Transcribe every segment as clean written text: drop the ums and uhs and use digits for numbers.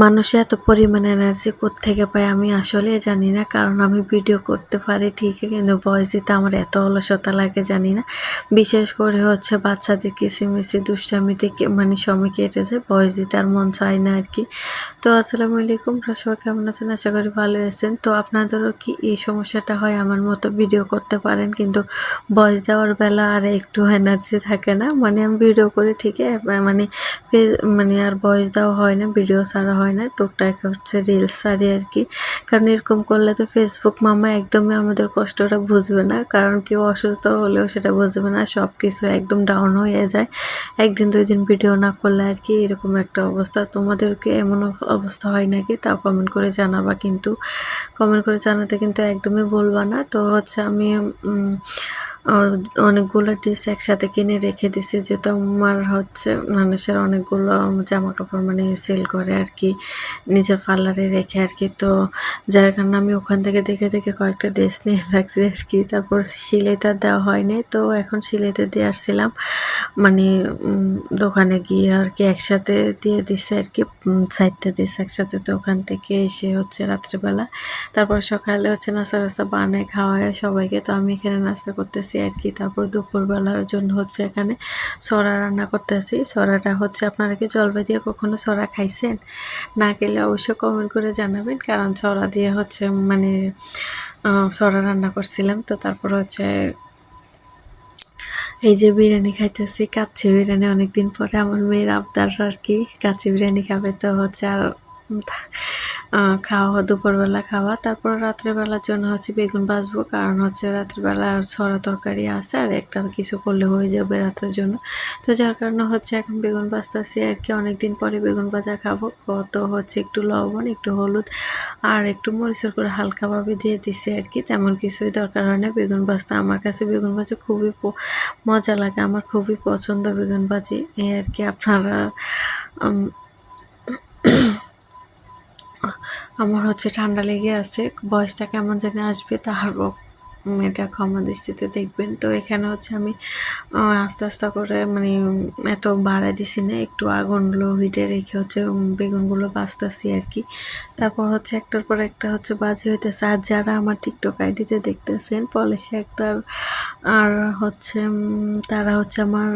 মানুষে এত পরিমাণ এনার্জি কোত্থেকে পায় আমি আসলেই জানি না, কারণ আমি ভিডিও করতে পারি ঠিকই, কিন্তু ভয়েস দিতে আমার এত অলসতা লাগে জানি না। বিশেষ করে হচ্ছে বাচ্চাদের কিচিমিচি দুষ্টামিতে মানে সময় কেটে যায়, ভয়েস দিতে আর মন চায় না আর কি। তো আসসালামু আলাইকুম, সবাই কেমন আছেন? আশা করি ভালো আছেন। তো আপনাদেরও কি এই সমস্যাটা হয়? আমার মতো ভিডিও করতে পারেন কিন্তু ভয়েস দেওয়ার বেলা আর একটু এনার্জি থাকে না। মানে আমি ভিডিও করি ঠিকই, মানে মানে আর ভয়েস দেওয়া হয় না, ভিডিও ছাড়া হয় না, টুকটাক হচ্ছে রিলস ছাড়ি আর কি। কারণ এরকম করলে তো ফেসবুক মামা একদমই আমাদের কষ্টটা বুঝবে না, কারণ কেউ অসুস্থ হলেও সেটা বুঝবে না, সব কিছু একদম ডাউন হয়ে যায় একদিন দুই দিন ভিডিও না করলে আর কি। এরকম একটা অবস্থা। তোমাদেরকে এমন অবস্থা হয় নাকি? তাও কমেন্ট করে জানাবা, কিন্তু কমেন্ট করে জানাতে কিন্তু একদমই বলবা না। তো হচ্ছে আমি অনেকগুলো ড্রেস একসাথে কিনে রেখে দিছি, যেহেতু আমার হচ্ছে মানুষের অনেকগুলো জামা কাপড় মানে সেল করে আর কি, নিজের পার্লারে রেখে আর কি। তো যার কারণে আমি ওখান থেকে দেখে দেখে কয়েকটা ড্রেস নিয়ে রাখছি আর কি। তারপর সিলাইটা দেওয়া হয়নি, তো এখন সিলাইতে দিয়ে আসছিলাম, মানে দোকানে গিয়ে আর কি একসাথে দিয়ে দিছে আর কি, 4টা ড্রেস একসাথে। তো ওখান থেকে এসে হচ্ছে রাত্রেবেলা, তারপর সকালে হচ্ছে নাস্তা টাস্তা বানায় খাওয়ায় সবাইকে। তো আমি এখানে নাস্তা করতেছি আর কি। তারপর দুপুরবেলার জন্য হচ্ছে এখানে সরা রান্না করতেছি। সরাটা হচ্ছে, আপনারা কি জলপাই দিয়ে কখনো সরা খাইছেন? না খেলে অবশ্যই কমেন্ট করে জানাবেন, কারণ সরা দিয়ে হচ্ছে মানে সরা রান্না করছিলাম। তো তারপর হচ্ছে এই যে বিরিয়ানি খাইতেছি, কাচ্চি বিরিয়ানি, অনেকদিন পরে আমার মেয়ের আবদার আর কি, কাচ্চি বিরিয়ানি খাবে। তো হচ্ছে আর খাওয়া দুপুরবেলা খাওয়া। তারপর রাত্রেবেলার জন্য হচ্ছে বেগুন ভাজবো, কারণ হচ্ছে রাত্রেবেলা ছড়া তরকারি আছে আর একটা কিছু করলে হয়ে যাবে রাতের জন্য। তো যার কারণে হচ্ছে এখন বেগুন ভাজতেছি আর কি, অনেকদিন পরে বেগুন ভাজা খাবো। কত হচ্ছে একটু লবণ, একটু হলুদ আর একটু মরিচের করে হালকাভাবে দিয়ে দিছি আর কি, তেমন কিছুই দরকার হয় না বেগুন ভাজতে। আমার কাছে বেগুন ভাজি খুবই মজা লাগে, আমার খুবই পছন্দ বেগুন ভাজি, এই আর কি। আপনারা আমার হচ্ছে ঠান্ডা লেগে আছে, ভয়েসটা কেমন জানি আসবে, তার এটা ক্ষমা দৃষ্টিতে দেখবেন। তো এখানে হচ্ছে আমি আস্তে আস্তে করে মানে এত বাড়াই দিছি না, একটু আগুন লো হিটে রেখে হচ্ছে বেগুনগুলো ভাজতেছি আর কি। তারপর হচ্ছে একটার পর একটা হচ্ছে বাজি হইতেছে। আর যারা আমার টিকটক আইডিতে দেখতেছেন পলাশী আক্তার, আর হচ্ছে তারা হচ্ছে আমার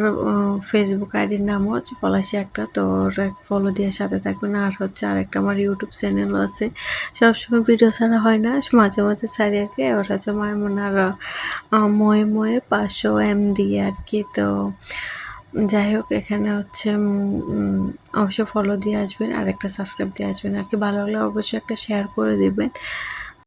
ফেসবুক আইডির নামও হচ্ছে পলাশী আক্তার, তো ফলো দিয়ে সাথে থাকবেন। আর হচ্ছে আরেকটা আমার ইউটিউব চ্যানেলও আছে, সবসময় ভিডিও ছাড়া হয় না, মাঝে মাঝে ছাড়ি আর কি। ওটা হচ্ছে মায়মুনার ময়ে ময়ে 500 দিয়ে আর কি। তো যাই হোক, এখানে হচ্ছে অবশ্যই ফলো দিয়ে আসবেন আর একটা সাবস্ক্রাইব দিয়ে আসবেন আর কি। ভালো লাগলে অবশ্যই একটা শেয়ার করে দেবেন।